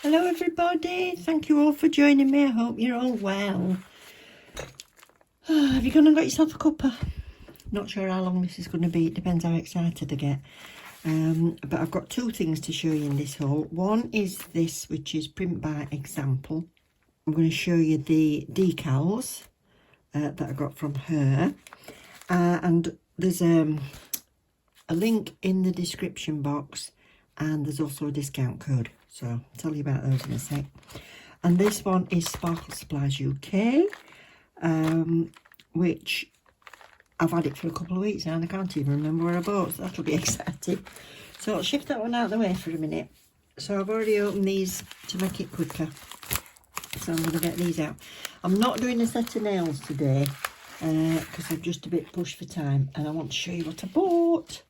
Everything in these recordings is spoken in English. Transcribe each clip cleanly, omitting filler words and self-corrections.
Hello everybody, thank you all for joining me. I hope you're all well. Have you gone and got yourself a cuppa? Not sure how long this is going to be, it depends how excited I get. But I've got two things to show you in this haul. One is this, which is print by example. I'm going to show you the decals that I got from her. And there's a link in the description box, and there's also a discount code. So I'll tell you about those in a sec. And this one is Sparkle Supplies UK, which I've had it for a couple of weeks now and I can't even remember where I bought, so that'll be exciting. So I'll shift that one out of the way for a minute. So I've already opened these to make it quicker. So I'm going to get these out. I'm not doing a set of nails today because I'm just a bit pushed for time, and I want to show you what I bought.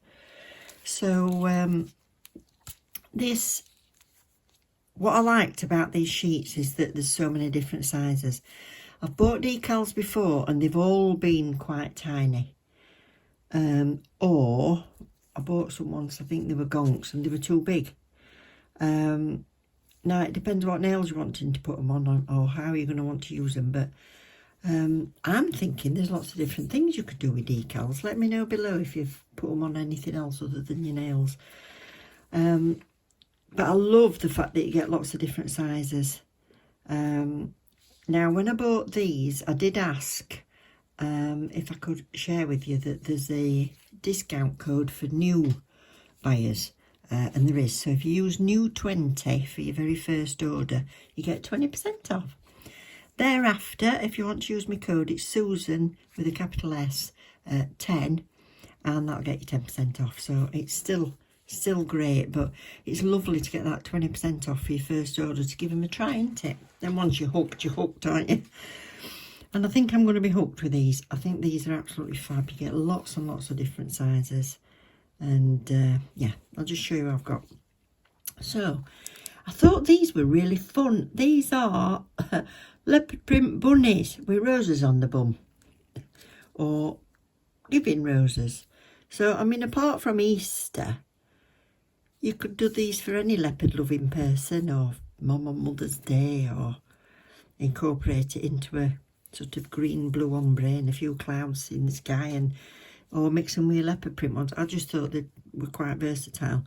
So what I liked about these sheets is that there's so many different sizes. I've bought decals before and they've all been quite tiny. Or I bought some once, I think they were gonks and they were too big. Now it depends what nails you're wanting to put them on or how you're going to want to use them. But I'm thinking there's lots of different things you could do with decals. Let me know below if you've put them on anything else other than your nails. But I love the fact that you get lots of different sizes. Now, when I bought these, I did ask if I could share with you that there's a discount code for new buyers. And there is. So if you use new20 for your very first order, you get 20% off. Thereafter, if you want to use my code, it's Susan with a capital S 10, and that'll get you 10% off. So it's still great, but it's lovely to get that 20% off for your first order to give them a try, isn't it? Then once you're hooked, aren't you? And I think I'm going to be hooked with these. I think these are absolutely fab. You get lots and lots of different sizes. And yeah, I'll just show you what I've got. So I thought these were really fun. These are leopard print bunnies with roses on the bum, or giving roses. So I mean, apart from Easter, you could do these for any leopard loving person, or Mum on Mother's Day, or incorporate it into a sort of green blue ombre and a few clouds in the sky, or mix them with leopard print ones. I just thought they were quite versatile.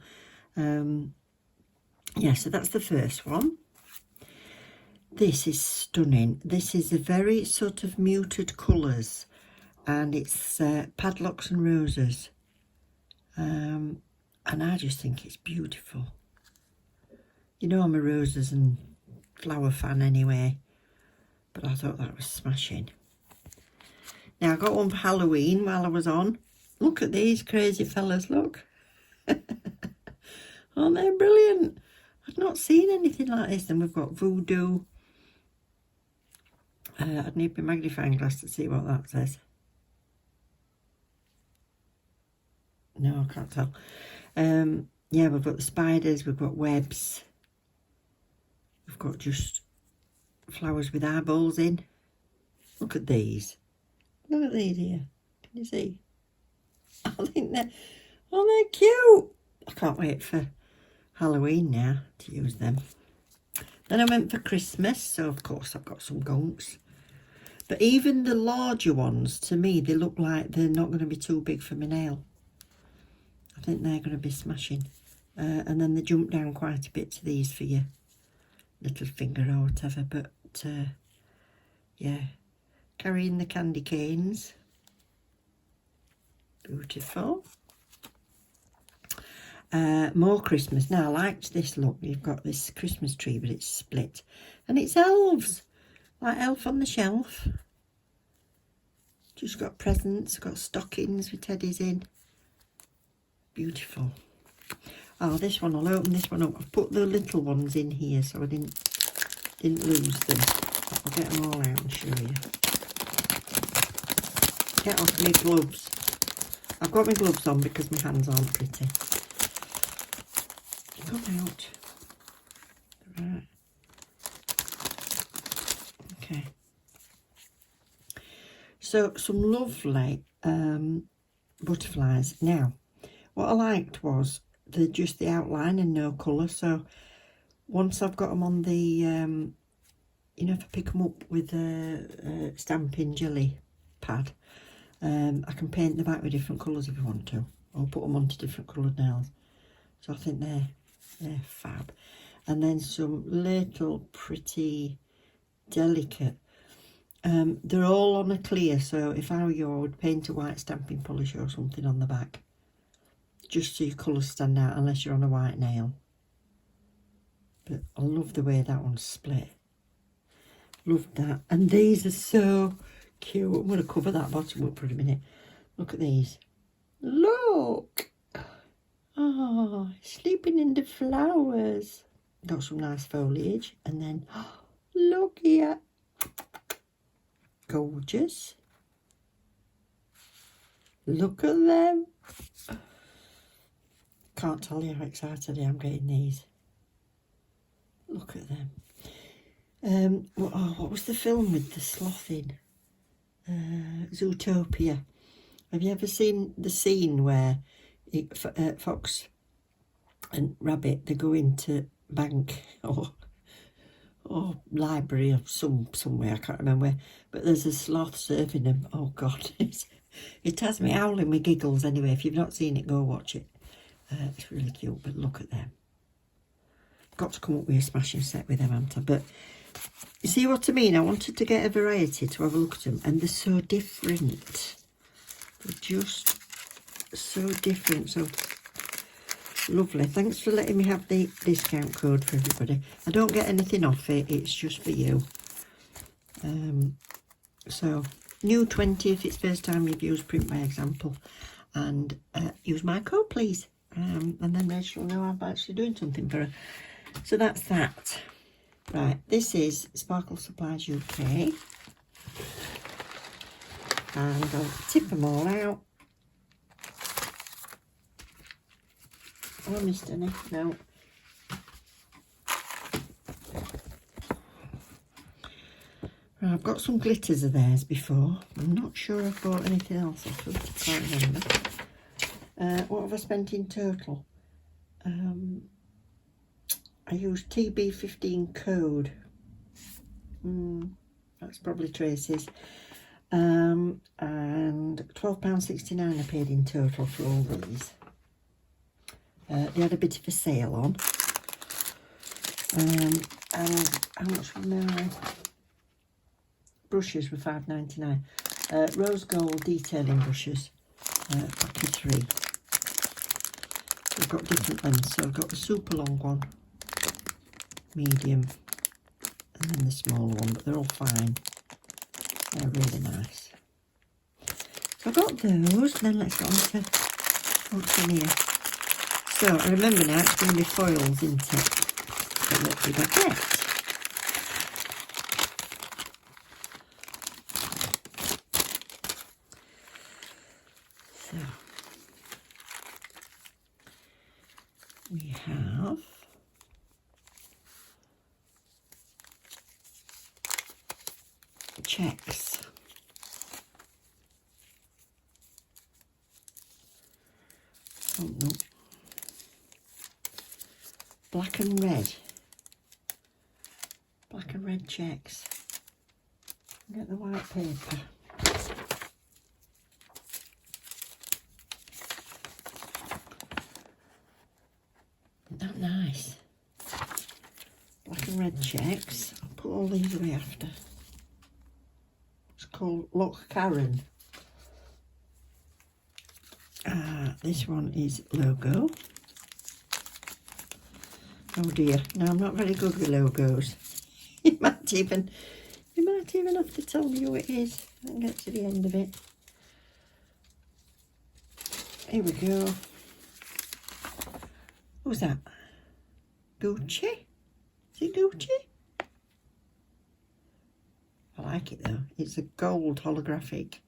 Yeah, so that's the first one. This is stunning. This is a very sort of muted colours, and it's padlocks and roses. And I just think it's beautiful. You know, I'm a roses and flower fan anyway, but I thought that was smashing. Now I got one for Halloween while I was on. Look at these crazy fellas, look. Aren't they brilliant? I've not seen anything like this. And we've got voodoo. I'd need my magnifying glass to see what that says. No, I can't tell. Yeah, we've got the spiders, we've got webs. We've got just flowers with eyeballs in. Look at these. Look at these here. Can you see? I think they're cute. I can't wait for Halloween now to use them. Then I went for Christmas, so of course I've got some gonks. But even the larger ones, to me, they look like they're not going to be too big for my nail. I think they're going to be smashing. And then they jump down quite a bit to these for your little finger or whatever. But yeah, carrying the candy canes. Beautiful. More Christmas. Now I liked this look. You've got this Christmas tree, but it's split. And it's elves. Like Elf on the Shelf. Just got presents, got stockings with teddies in. Beautiful. Oh, this one, I'll open this one up. I've put the little ones in here so I didn't lose them. I'll get them all out and show you. Get off my gloves. I've got my gloves on because my hands aren't pretty. Come out. Right. Okay. So some lovely butterflies. Now, what I liked was just the outline and no colour. So once I've got them on the, you know, if I pick them up with a stamping jelly pad, I can paint the back with different colours if you want to, or put them onto different coloured nails. So I think they're fab. And then some little pretty delicate. They're all on a clear, so if I were you, I would paint a white stamping polish or something on the back, just so your colours stand out, unless you're on a white nail. But I love the way that one's split. Love that. And these are so cute. I'm going to cover that bottom up for a minute. Look at these. Look! Oh, sleeping in the flowers. Got some nice foliage. And then, oh, look here. Gorgeous. Look at them. Can't tell you how excited I am getting these. Look at them. What was the film with the sloth in? Zootopia. Have you ever seen the scene where Fox and Rabbit, they go into bank or library or somewhere, I can't remember where, but there's a sloth serving them. Oh God, it has me howling with giggles. Anyway, if you've not seen it, go watch it. It's really cute, but look at them. Got to come up with a smashing set with them, haven't I? But you see what I mean? I wanted to get a variety to have a look at them, and they're so different. They're just so different, so lovely. Thanks for letting me have the discount code for everybody. I don't get anything off it, it's just for you. So new 20 if it's first time you've used Print by Example, and use my code please, and then Rachel will know I'm actually doing something for her. So that's that. Right, this is Sparkle Supplies UK, and I'll tip them all out. Oh, I missed any. No. Right, I've got some glitters of theirs before. I'm not sure I've bought anything else off them. I can't remember. What have I spent in total? I used TB15 code. That's probably Tracy's. And £12.69 I paid in total for all these. They had a bit of a sale on. And how much were my brushes? Were £5.99. Rose gold detailing brushes, pack of 3. They've got different lengths, so I've got the super long one, medium, and then the smaller one, but they're all fine. They're really nice. So I got those, then let's get on to what's in here. So I remember now it's going to be foils, isn't it? So what did I get? So we have checks. Oh no. Black and red. Black and red checks. Get the white paper. Isn't that nice? Black and red checks. I'll put all these away after. It's called Loch Karen. This one is logo. Oh dear, no, I'm not very good with logos. you might even have to tell me who it is and get to the end of it. Here we go. Who's that? Gucci? Is it Gucci? I like it though. It's a gold holographic.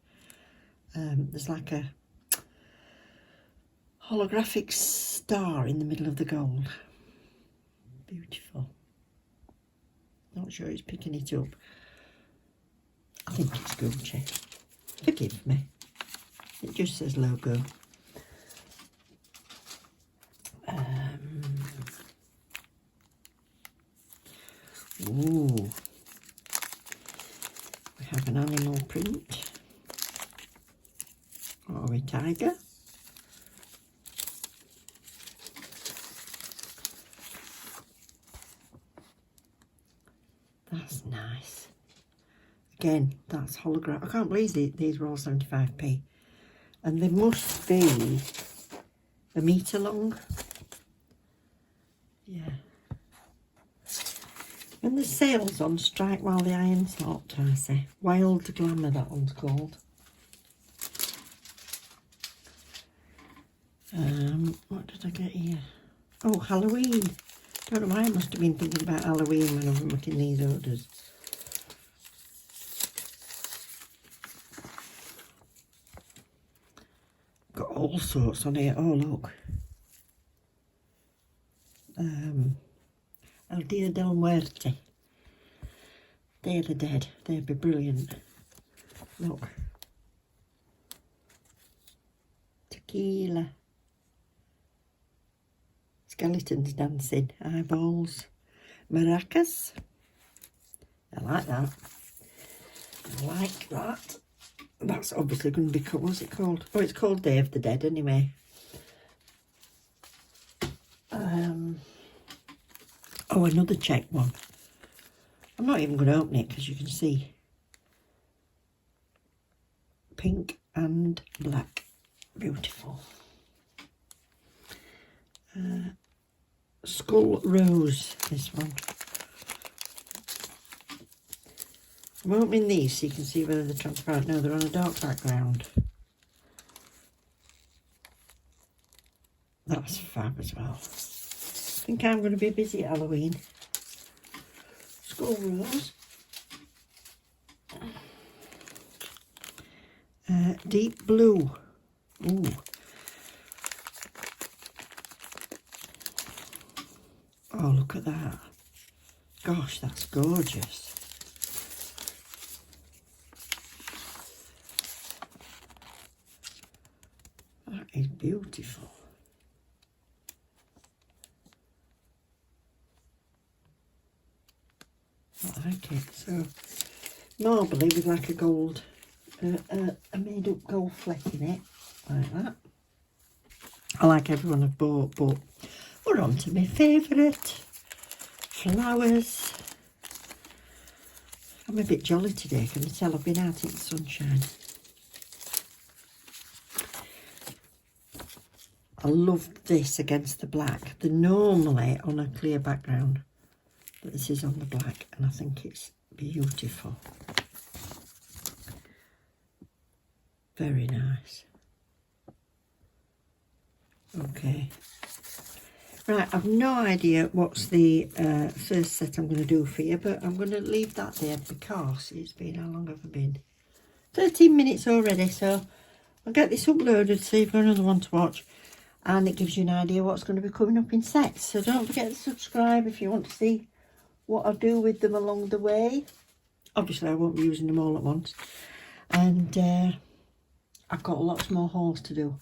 There's like a holographic star in the middle of the gold. Beautiful. Not sure it's picking it up. I think it's Gucci. Forgive me. It just says logo. Ooh. We have an animal print. Or a tiger. That's nice. Again, that's holograph. I can't believe these were all 75p. And they must be a metre long. Yeah. When the sail's on, strike while the iron's hot, I say. Wild Glamour, that one's called. What did I get here? Oh, Halloween. Don't know why I must have been thinking about Halloween when I was making these orders. Got all sorts on here. Oh, look. El Dia del Muerte. Day of the Dead. They'd be brilliant. Look. Tequila. Skeletons dancing. Eyeballs. Maracas. I like that. I like that. That's obviously going to be called, what's it called? Oh, it's called Day of the Dead anyway. Oh, another check one. I'm not even going to open it because you can see. Pink and black. Beautiful. Skull Rose, this one. I'm opening these so you can see whether they're transparent. No, they're on a dark background. That's fab as well. I think I'm going to be busy at Halloween. Skull Rose. Deep Blue. Ooh. Oh, look at that. Gosh, that's gorgeous. That is beautiful. I like it. So, marbly with like a gold, a made up gold fleck in it, like that. I like everyone I've bought, but we're on to my favourite. Flowers. I'm a bit jolly today, can you tell? I've been out in the sunshine. I love this against the black. They're normally on a clear background, but this is on the black, and I think it's beautiful. Very nice. Okay. Right, I've no idea what's the first set I'm going to do for you, but I'm going to leave that there because it's been, how long have I been? 13 minutes already, so I'll get this uploaded so you've got another one to watch. And it gives you an idea what's going to be coming up in sets. So don't forget to subscribe if you want to see what I do with them along the way. Obviously, I won't be using them all at once. And I've got lots more hauls to do.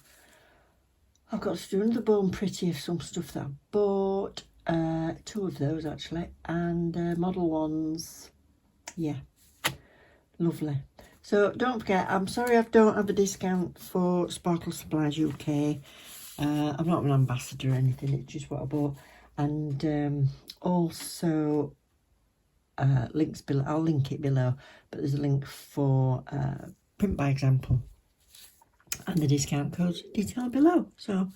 I've got to do another Bone Pretty of some stuff that I bought. 2 of those, actually. And model ones. Yeah. Lovely. So don't forget, I'm sorry I don't have a discount for Sparkle Supplies UK. I'm not an ambassador or anything, it's just what I bought. And also links below, I'll link it below, but there's a link for Print by Example and the discount code's detailed below. So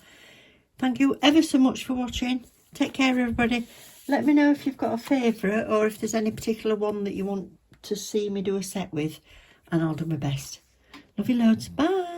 thank you ever so much for watching. Take care, everybody. Let me know if you've got a favourite or if there's any particular one that you want to see me do a set with, and I'll do my best. Love you loads. Bye.